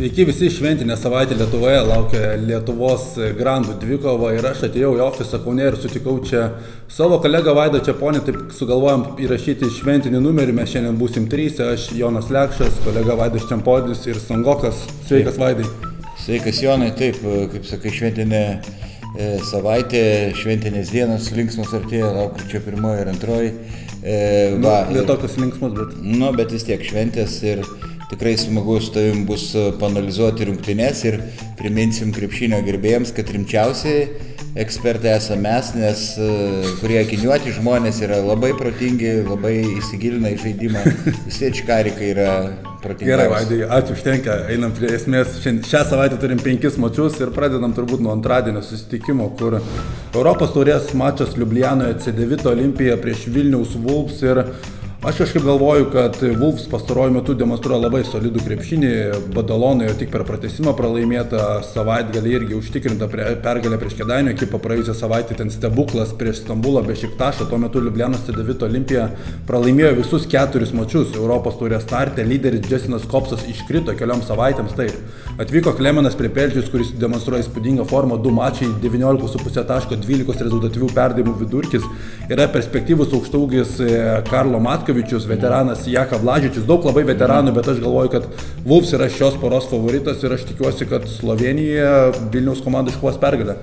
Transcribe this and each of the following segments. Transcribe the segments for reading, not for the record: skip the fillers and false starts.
Sveiki visi, šventinė savaitė Lietuvoje, laukia Lietuvos grandų dvikova ir aš atėjau į ofisą Kaune ir sutikau čia savo kolegą Vaidą Čeponį, taip sugalvojom įrašyti šventinį numerį, mes šiandien būsim trysia, aš Jonas Lekšas, kolega Vaidas Čemponis ir Sangokas. Sveikas Vaidai. Sveikas Jonai, taip, kaip sakai, šventinė savaitė, šventinės dienos, linksmos artėja, lapkričio 1 ir 2. Lietokas linksmos, bet vis tiek šventės ir tikrai smagu su tavim bus panalizuoti rungtynes ir priminsim krepšinio gerbėjams, kad rimčiausiai ekspertai esame mes, nes kurie akiniuoti žmonės yra labai protingi, labai įsigilina į žaidimą, visi čkarikai yra protingiausi. Gerai, Vaidai, ačiū, užtenka, einam prie esmės. Šią savaitę turim 5 mačius ir pradedam turbūt nuo antradienio susitikimo, kur Europos taurės mačas Liublianoje C9 Olimpija prieš Vilniaus Wolves ir aš kažkaip galvoju, kad Wolves pastaruoju metu demonstruoja labai solidų krepšinį, Badalonai jau tik per pratęsimą pralaimėta, savaitgalį irgi užtikrinta pergalę prieš Kėdainių ekipą, praėjusią savaitę ten stebuklas prieš Stambulą Bešiktašą, tuo metu Liublianos C9 Olimpija pralaimėjo visus 4 mačius Europos taurės starte, lyderis Jessinas Kopsas iškrito kelioms savaitėms, taip. Atvyko Klemenas Prepelčius, kuris demonstruoja įspūdingą formą, 2 mačai, 19,5 taško, 12 rezultatyvių perdavimų vidurkis, yra perspektyvus aukštaūgis Karlo Matkovičius, veteranas Jakab Blažičius, daug labai veteranų, bet aš galvoju, kad Wolves yra šios poros favoritas ir aš tikiuosi, kad Slovėnija Vilniaus komanda iškovos pergalę.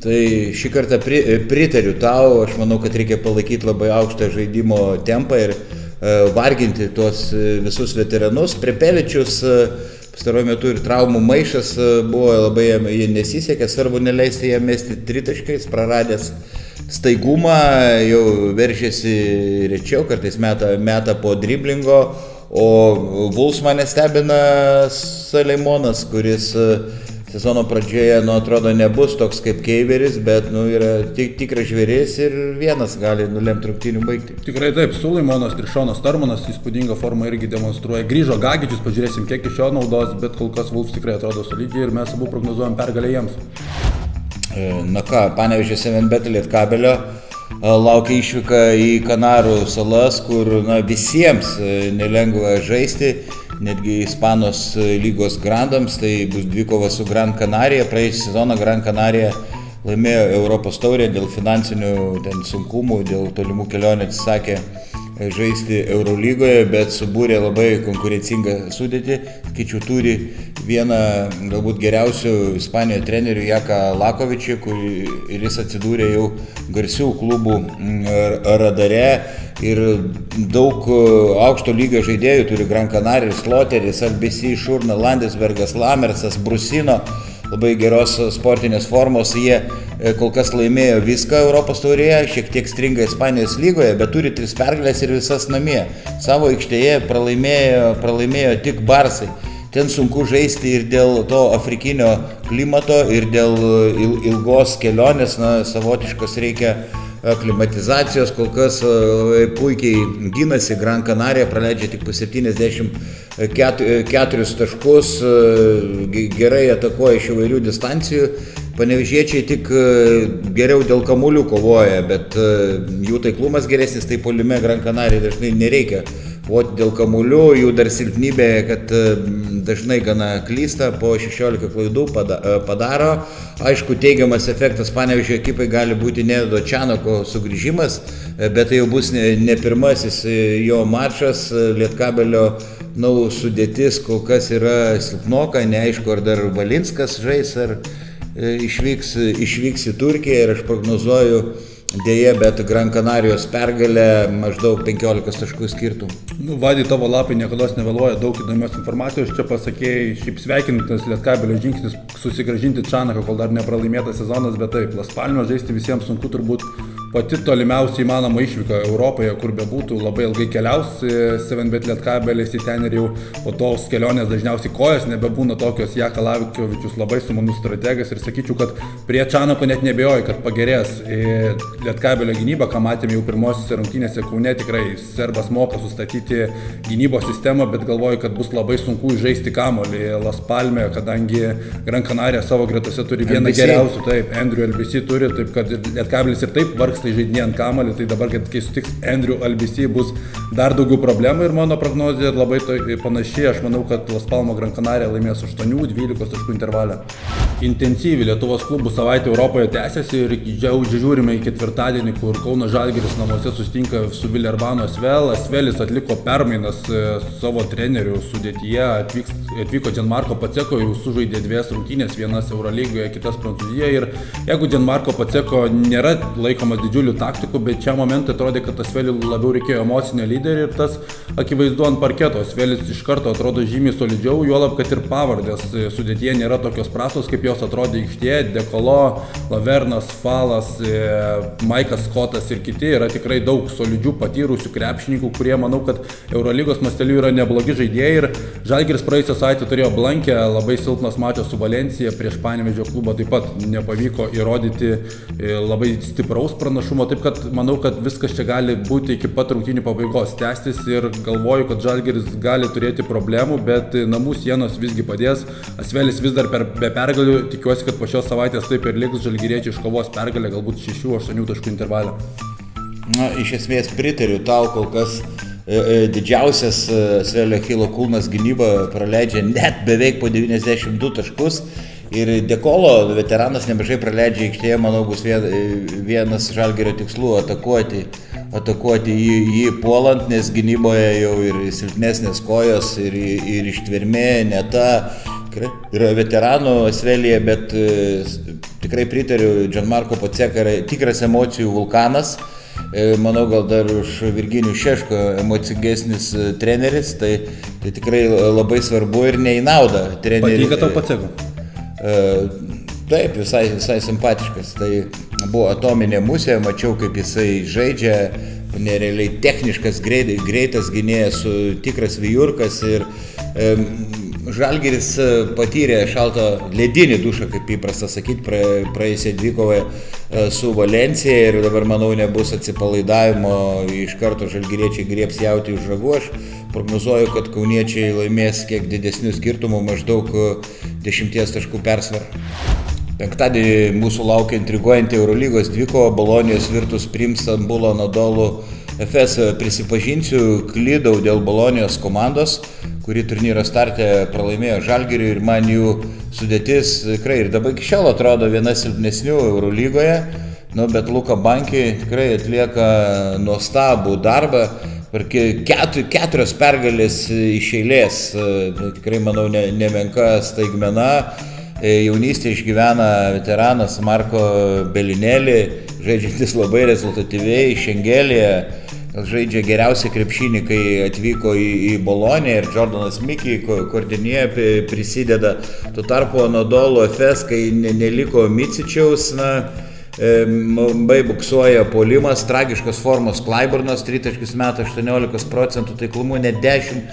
Tai šį kartą pritariu tau, aš manau, kad reikia palaikyti labai aukštą žaidimo tempą ir varginti tuos visus veteranus. Prepeličius pastaruoju metu ir traumų maišas buvo, labai jie nesisekė, svarbu neleisti jam mesti tritaškais, praradęs staigumą, jau veržėsi rečiau, kartais meta po driblingo, o Wolves mane stebina Saleimonas, kuris sezono pradžioje, atrodo, nebus toks kaip Keiveris, bet yra tikras žvėris ir vienas gali nulemti rungtynių baigti. Tikrai taip, Sulaimonas ir Šonas Tarmanas įspūdingą formą irgi demonstruoja. Grįžo Gagičius, pažiūrėsim, kiek iš jo naudos, bet kol kas Wolves tikrai atrodo solidžiai ir mes abu prognozuojam pergalę jiems. Na ką, Panevėžio 7bet Lietkabelio laukia išvyka į Kanarų salas, kur visiems nelengva žaisti, netgi Ispanos lygos grandams, tai bus dvikova su Gran Canaria. Praėjusią sezoną Gran Canaria laimėjo Europos taurę dėl finansinių sunkumų, dėl tolimų kelionių atsisakė žaisti Eurolygoje, bet subūrė labai konkurencingą sudėtį. Skaičiau, turi vieną galbūt geriausių Ispanijoje trenerių Jaką Lakovičių, ir jis atsidūrė jau garsių klubų radare ir daug aukšto lygio žaidėjų turi Gran Canaria, Sloteris, Albisi, Šurna, Landesbergas, Lamersas, Brusino. Labai geros sportinės formos, jie kol kas laimėjo viską Europos taurėje, šiek tiek stringa Ispanijos lygoje, bet turi 3 pergalės ir visas namie. Savo aikštėje pralaimėjo tik Barsai. Ten sunku žaisti ir dėl to afrikinio klimato, ir dėl ilgos kelionės, savotiškos reikia aklimatizacijos, kol kas puikiai gynasi. Gran Canaria praleidžia tik po 74 taškus, gerai atakuoja iš įvairių distancijų. Panevėžiečiai tik geriau dėl kamuolių kovoja, bet jų taiklumas geresnis, tai puolime Gran Canaria dažnai nereikia kovoti dėl kamuolių, jų dar silpnybė, kad dažnai gana klysta, po 16 klaidų padaro. Aišku, teigiamas efektas Panevėžio ekipai gali būti Nedo Čanako sugrįžimas, bet tai jau bus ne pirmasis jo mačas. Lietkabelio sudėtis kol kas yra silpnoka, neaišku, ar dar Valinskas žais, ar išvyks į Turkiją, ir aš prognozuoju dėja, bet Gran Canarijos pergalė maždaug 15 taškų skirtumų. Vaidai, tavo lapai niekada nevėluoja, daug įdomios informacijos čia pasakėjai, šiaip sveikintas Lietkabelio žingsnis susigrąžinti Čanaką, kol dar nepralaimėtas sezonas, bet taip, Las Palmas žaisti visiems sunku, turbūt pati tolimiausiai įmanoma išvyka Europoje, kur bebūtų, labai ilgai keliaus 7bet Lietkabelis į ten ir jau po tos kelionės dažniausiai kojas nebebūna tokios. Jakas Lakovičius labai sumanus strategas ir sakyčiau, kad prie Čanako net nebejoju, kad pagerės Lietkabelio gynyba, ką matėme jau pirmosiose rungtynėse Kaune, tikrai serbas moka sustatyti gynybos sistemą, bet galvoju, kad bus labai sunku žaisti kamuolį Las Palme, kadangi Gran Canaria savo gretose turi vieną geriausių, taip, Andrew Albisi turi, taip kad Lietkabelis ir taip vargs mėgsta įžeidinėjant kamuolį, tai dabar, kai sutiks Andrew Albisi, bus dar daugiau problemų ir mano prognozija labai panaši. Aš manau, kad Las Palmo Gran Canaria laimės 8-12 taškų intervalę. Intensyvi Lietuvos klubų savaitė Europoje tęsiasi ir žiūrime į ketvirtadienį, kur Kauno Žalgiris namuose susitinka su Villerbanų Asvel. Asvelis atliko permainas savo trenerių sudėtyje, atvyko Gianmarco Paceco, jau sužaidė 2 rungtynės, vienas Eurolygoje, kitas Prancūzijoje. Ir jeigu Gianmarco Paceco nėra laikomas didžiulių taktikų, bet čia momentą atrodė, kad Asvelį labiau reikėjo emocinio lyderio ir tas akivaizdu ant parketo. Asvelis iš karto atrodo žymiai solidžiau, juolab, kad ir pavardės sudėtyje nėra tokios prastos, kaip jos atrodė aikštėje. Dekolo, Lavernas, Falas, Maikas Scottas ir kiti yra tikrai daug solidžių patyrusių krepšininkų, kurie manau, kad Eurolygos masteliu yra neblogi žaidėjai. Ir Žalgiris praėjusią savaitę turėjo blankę, labai silpnas mačas su Valencija, prieš Panevėžio klubą taip pat nepavyko įrodyti labai stipraus pranašumo, taip kad manau, kad viskas čia gali būti iki pat rungtynių pabaigos tęstis ir galvoju, kad Žalgiris gali turėti problemų, bet namų sienos visgi padės. Asvelis vis dar be pergalių, tikiuosi, kad po šios savaitės taip ir liks, žalgiriečiai iškovos pergalę, galbūt 6-8 taškų intervalę. Na, iš esmės pritariu tau, kol kas didžiausias Asvelio Achilo kulnas gynyba praleidžia net beveik po 92 taškus. Ir Dekolo veteranas nemažai praleidžia aikštėje, manau, bus vienas Žalgirio tikslų atakuoti jį puolant, nes gynyboje jau ir silpnesnės kojos, ir ištvermė, neta. Yra veteranų Asvelyje, bet tikrai pritariu, Gianmarco Paceco yra tikras emocijų vulkanas. Manau, gal dar už Virginijų Šeško emocingesnis treneris, tai tikrai labai svarbu ir ne į naudą. Patinka tau Paceco? Taip, visai simpatiškas. Tai buvo atominė musė, mačiau, kaip jisai žaidžia, nerealiai techniškas, greitas gynėjas, tikras vijurkas ir Žalgiris patyrė šaltą ledinį dušą, kaip įprasta sakyti, praėjusią dvikovą su Valencija ir dabar, manau, nebus atsipalaidavimo, iš karto žalgiriečiai griebs jautį už ragų. Aš prognozuoju, kad kauniečiai laimės kiek didesnių skirtumų, maždaug 10 taškų persvarą. Penktadienį mūsų laukia intriguojanti Eurolygos dvikova, Bolonijos Virtus priims Stambulo Anadolu Efes. Prisipažinsiu, klydau dėl Bolonijos komandos, kuri turnyro starte pralaimėjo Žalgiriui ir man jų sudėtis tikrai ir dabar iki šiol atrodo viena silpnesnių Eurolygoje, bet Luka Banki tikrai atlieka nuostabų darbą. 4 pergalės iš eilės, tikrai manau nemenka staigmena. Jaunystė išgyvena veteranas Marko Belinelli, žaidžiantis labai rezultatyviai, Šengelėje, žaidžia geriausią krepšinį, kai atvyko į Boloniją ir Jordanas Mickey Kordinyje prisideda. Tuo tarpu Anadolu Efes, kai neliko Micičiaus, labai buksuoja puolimas, tragiškas formos Clyburnas, 3 taškus meta 18% taiklumu, net 10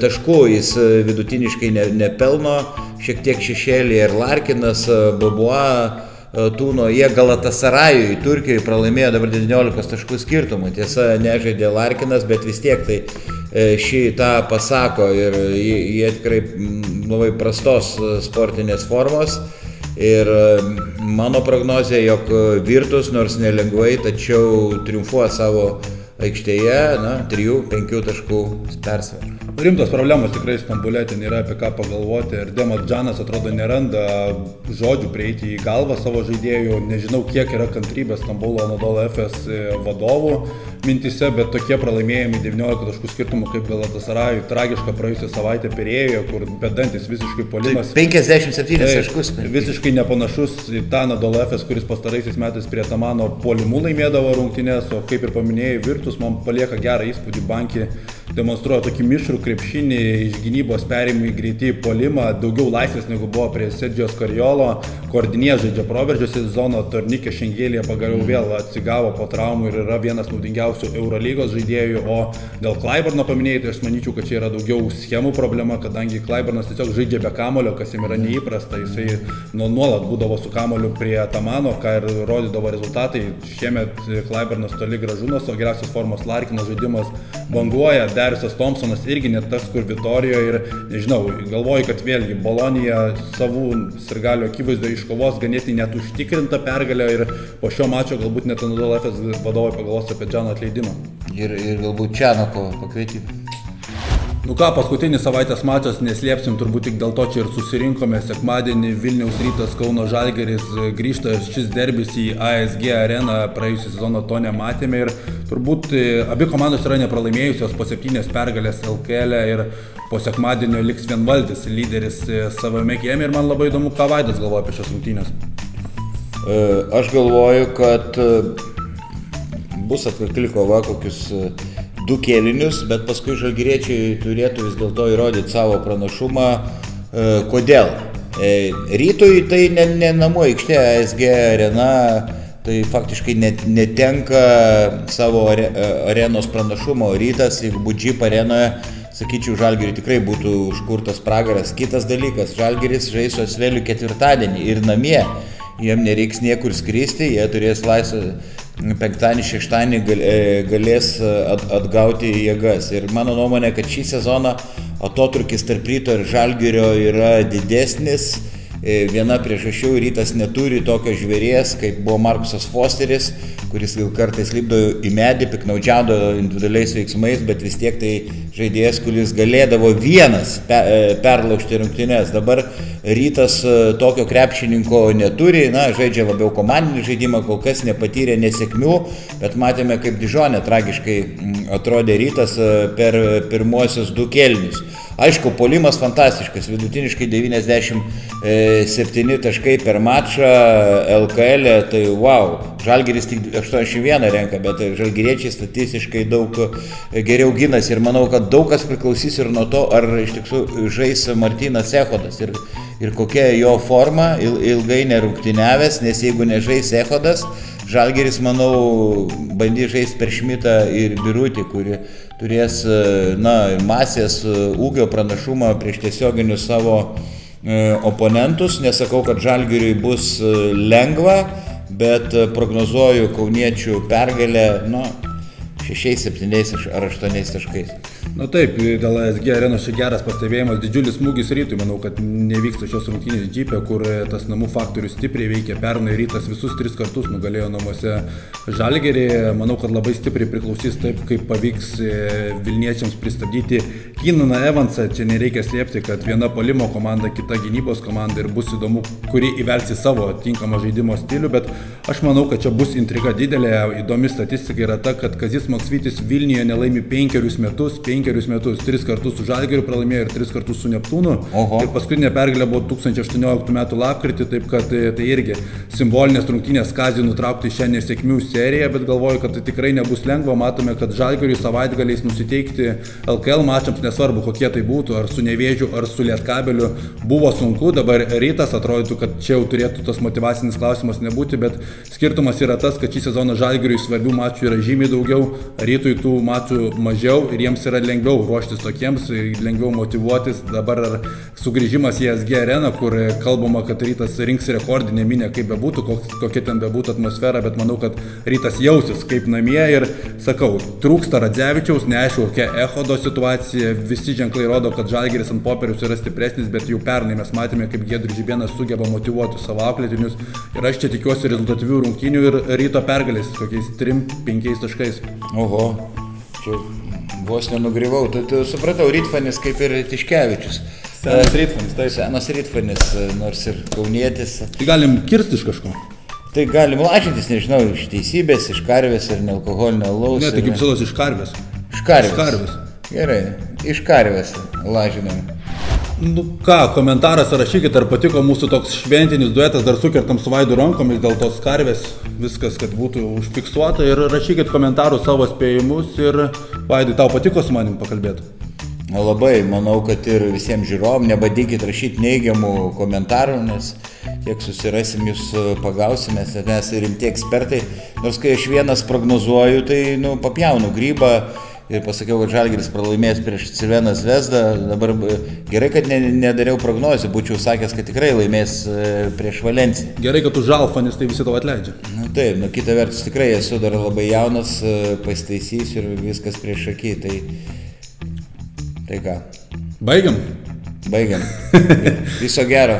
taškų jis vidutiniškai nepelno, šiek tiek šešėlį ir Larkinas, Boboa, Tūno, jie Galatasarajui, Turkijoje pralaimėjo dabar 19 taškų skirtumų. Tiesa, nežaidė Larkinas, bet vis tiek tai šį tą pasako ir jie tikrai labai prastos sportinės formos. Ir mano prognozija, jog Virtus, nors nelengvai, tačiau triumfuoja savo aikštėje, 3-5 taškų persvarą. Rimtos problemos tikrai Stambule, ten yra apie ką pagalvoti. Ir Demas Džanas atrodo neranda žodžių prieiti į galvą savo žaidėjų. Nežinau, kiek yra kantrybės Stambulo Anadolu Efes vadovų mintise, bet tokie pralaimėjimai 19 taškų skirtumų kaip Galatasarajui, tragiška praėjusią savaitę Pirėjoje, kur bedantis visiškai puolimas. 57 taškus. Visiškai nepanašus į tą Anadolu Efes, kuris pastaraisiais metais prie Tamano puolimų laimėdavo rungtynes, o kaip ir paminėjai, Virtus man palieka gerą įspūdį. Banki demonstruoja tokį mišrų krepšinį, iš gynybos perėjimų į greitį puolimą, daugiau laisvės negu buvo prie Sergio Scariolo. Kordinyje žaidžia proveržio sezono, Tornikė Šengelėje pagaliau vėl atsigavo po traumų ir yra vienas naudingiausių Eurolygos žaidėjų. O dėl Clyburno paminėjai, tai aš manyčiau, kad čia yra daugiau schemų problema, kadangi Clyburnas tiesiog žaidžia be kamulio, kas jam yra neįprasta. Jisai nuolat būdavo su kamuliu prie Tamano, ką ir rodydavo rezultatai. Šiemet Clyburnas toli gražu nuo savo geriausios formos, Larkino žaidimas banguoja, Dariusas Thompsonas irgi net tas, kur Vitorijoje ir, nežinau, galvoju, kad vėlgi Bolonija savų sirgalių akivaizdoje iškovos ganėtinai net užtikrinta pergalę ir po šio mačo galbūt net Anadolu Efes vadovai pagalvos apie Džano atleidimą. Ir galbūt Čianako pakvietimą. Nu ką, paskutinis savaitės mačas, neslėpsim, turbūt tik dėl to čia ir susirinkome. Sekmadienį Vilniaus Rytas, Kauno Žalgiris grįžta šis derbis į ASG areną, praėjusią sezoną to nematėme ir turbūt abi komandos yra nepralaimėjusios po 7 pergalės LKL ir po sekmadienio liks vienvaldis lyderis savame kieme ir man labai įdomu, ką Vaidas galvoja apie šias rungtynes. Aš galvoju, kad bus atkakli kova kokius 2 kėlinius, bet paskui žalgiriečiai turėtų vis dėlto įrodyti savo pranašumą. Kodėl? Rytui tai ne namų aikštė, ASG arena, tai faktiškai netenka savo arenos pranašumo. Rytas, jeigu būtų Jeep arenoje, sakyčiau, Žalgiriui tikrai būtų užkurtas pragaras. Kitas dalykas, Žalgiris žais su Asveliu ketvirtadienį ir namie. Jiem nereiks niekur skristi, jie turės laisvą penktadienį, šeštadienį galės atgauti jėgas. Ir mano nuomonė, kad šį sezoną atotrukis tarp Ryto ir Žalgirio yra didesnis. Viena priežasčių, Rytas neturi tokio žvėries, kaip buvo Markusas Fosteris, kuris gal kartais lipdo į medį, piknaudžiavo individualiais veiksmais, bet vis tiek tai žaidėjas, kuris galėdavo vienas perlaužti rungtynes. Dabar Rytas tokio krepšininko neturi, žaidžia labiau komandinį žaidimą, kol kas nepatyrė nesėkmių, bet matėme, kaip Dižone tragiškai atrodė Rytas per pirmuosius 2 kėlinius. Aišku, puolimas fantastiškas, vidutiniškai 97 taškai per mačą LKL, tai wow, Žalgiris tik 81 renka, bet žalgiriečiai statistiškai daug geriau ginasi ir manau, kad daug kas priklausys ir nuo to, ar iš tikrųjų žais Martynas Echodas ir kokia jo forma, ilgai nerungtyniavęs, nes jeigu nežais Echodas, Žalgiris, manau, bandys žaisti per Šmitą ir Birutį, kuri turės masės ūgio pranašumą prieš tiesioginius savo oponentus. Nesakau, kad Žalgiriui bus lengva, bet prognozuoju kauniečių pergalę 6, 7 ar 8 taškais. Na taip, dėl ASG arenos čia geras pastebėjimas, didžiulis smūgis Rytui, manau, kad nevyksta šios rungtynės Džype, kur tas namų faktorius stipriai veikia, pernai Rytas visus 3 kartus nugalėjo namuose Žalgirį, manau, kad labai stipriai priklausys taip, kaip pavyks Vilniečiams pristabdyti Keenaną Evansą, čia nereikia slėpti, kad viena puolimo komanda, kita gynybos komanda ir bus įdomu, kuri įvelsi savo tinkamą žaidimo stilių, bet aš manau, kad čia bus intriga didelė, įdomi statistika yra ta, kad Kazys Maksvytis Vilniuje nelaimi 5 metus, 3 kartus su Žalgiriu pralaimėjo ir 3 kartus su Neptūnu. Ir paskutinė pergalė buvo 2018 metų lapkritį, taip kad tai irgi simbolinės rungtynės Kazį nutraukti šią nesėkmių seriją, bet galvoju, kad tai tikrai nebus lengva. Matome, kad Žalgiriui savaitgaliais nusiteikti LKL mačams, nesvarbu kokie tai būtų, ar su Nevėžiu, ar su Lietkabeliu, buvo sunku. Dabar Rytas atrodytų, kad čia jau turėtų tas motyvacinis klausimas nebūti, bet skirtumas yra tas, kad šį sezoną Žalgiriui svarbių mačų yra žymiai daugiau, Rytui tų mačų mažiau ir jiems yra lengviau ruoštis tokiems, lengviau motyvuotis. Dabar sugrįžimas į ASG areną, kur kalbama, kad Rytas rinks rekordinę minę, kaip bebūtų, kokia ten bebūtų atmosfera, bet manau, kad Rytas jausis kaip namie ir sakau, trūksta Radzevičiaus, neaišku, kokia Echodo situacija, visi ženklai rodo, kad Žalgiris ant popieriaus yra stipresnis, bet jau pernai mes matėme, kaip Giedrius Žibėnas sugeba motyvuoti savo auklėtinius ir aš čia tikiuosi rezultatyvių rungtynių ir Ryto pergalės kokiais 3-5 taškais. Oho, čia vos nenugriuvau, tu supratau, Rytfanis kaip ir Tiškevičius. Senas Rytfanis, taip. Senas Rytfanis, nors ir kaunietis. Tai galim kirsti iš kažko? Tai galim lažintis, nežinau, iš teisybės, iš karvės ir nealkoholinio alaus. Ne, tai kaip salos iš karvės. Iš karvės. Iš karvės. Gerai, iš karvės lažinam. Nu ką, komentaras rašykit, ar patiko mūsų toks šventinis duetas, dar sukertam su Vaidu rankomis dėl tos karvės, viskas, kad būtų užfiksuota ir rašykit komentarus savo spėjimus ir Vaidai, tau patiko su manim pakalbėti? Labai, manau, kad ir visiems žiūrovom, nebadykit rašyti neigiamų komentarų, nes kiek susirasim, jūs pagausime, mes rimti ekspertai, nors kai aš vienas prognozuoju, tai papjaunu grybą. Ir pasakiau, kad Žalgiris pralaimės prieš Crveną Zvezdą. Dabar gerai, kad nedariau prognozę, būčiau sakęs, kad tikrai laimės prieš Valenciją. Gerai, kad tu žalfa, nes tai visi tau atleidžia. Taip, kita vertus tikrai esu dar labai jaunas, pasitaisysiu ir viskas prieš akį. Tai Tai ką? Baigiam? Baigiam. Viso gero.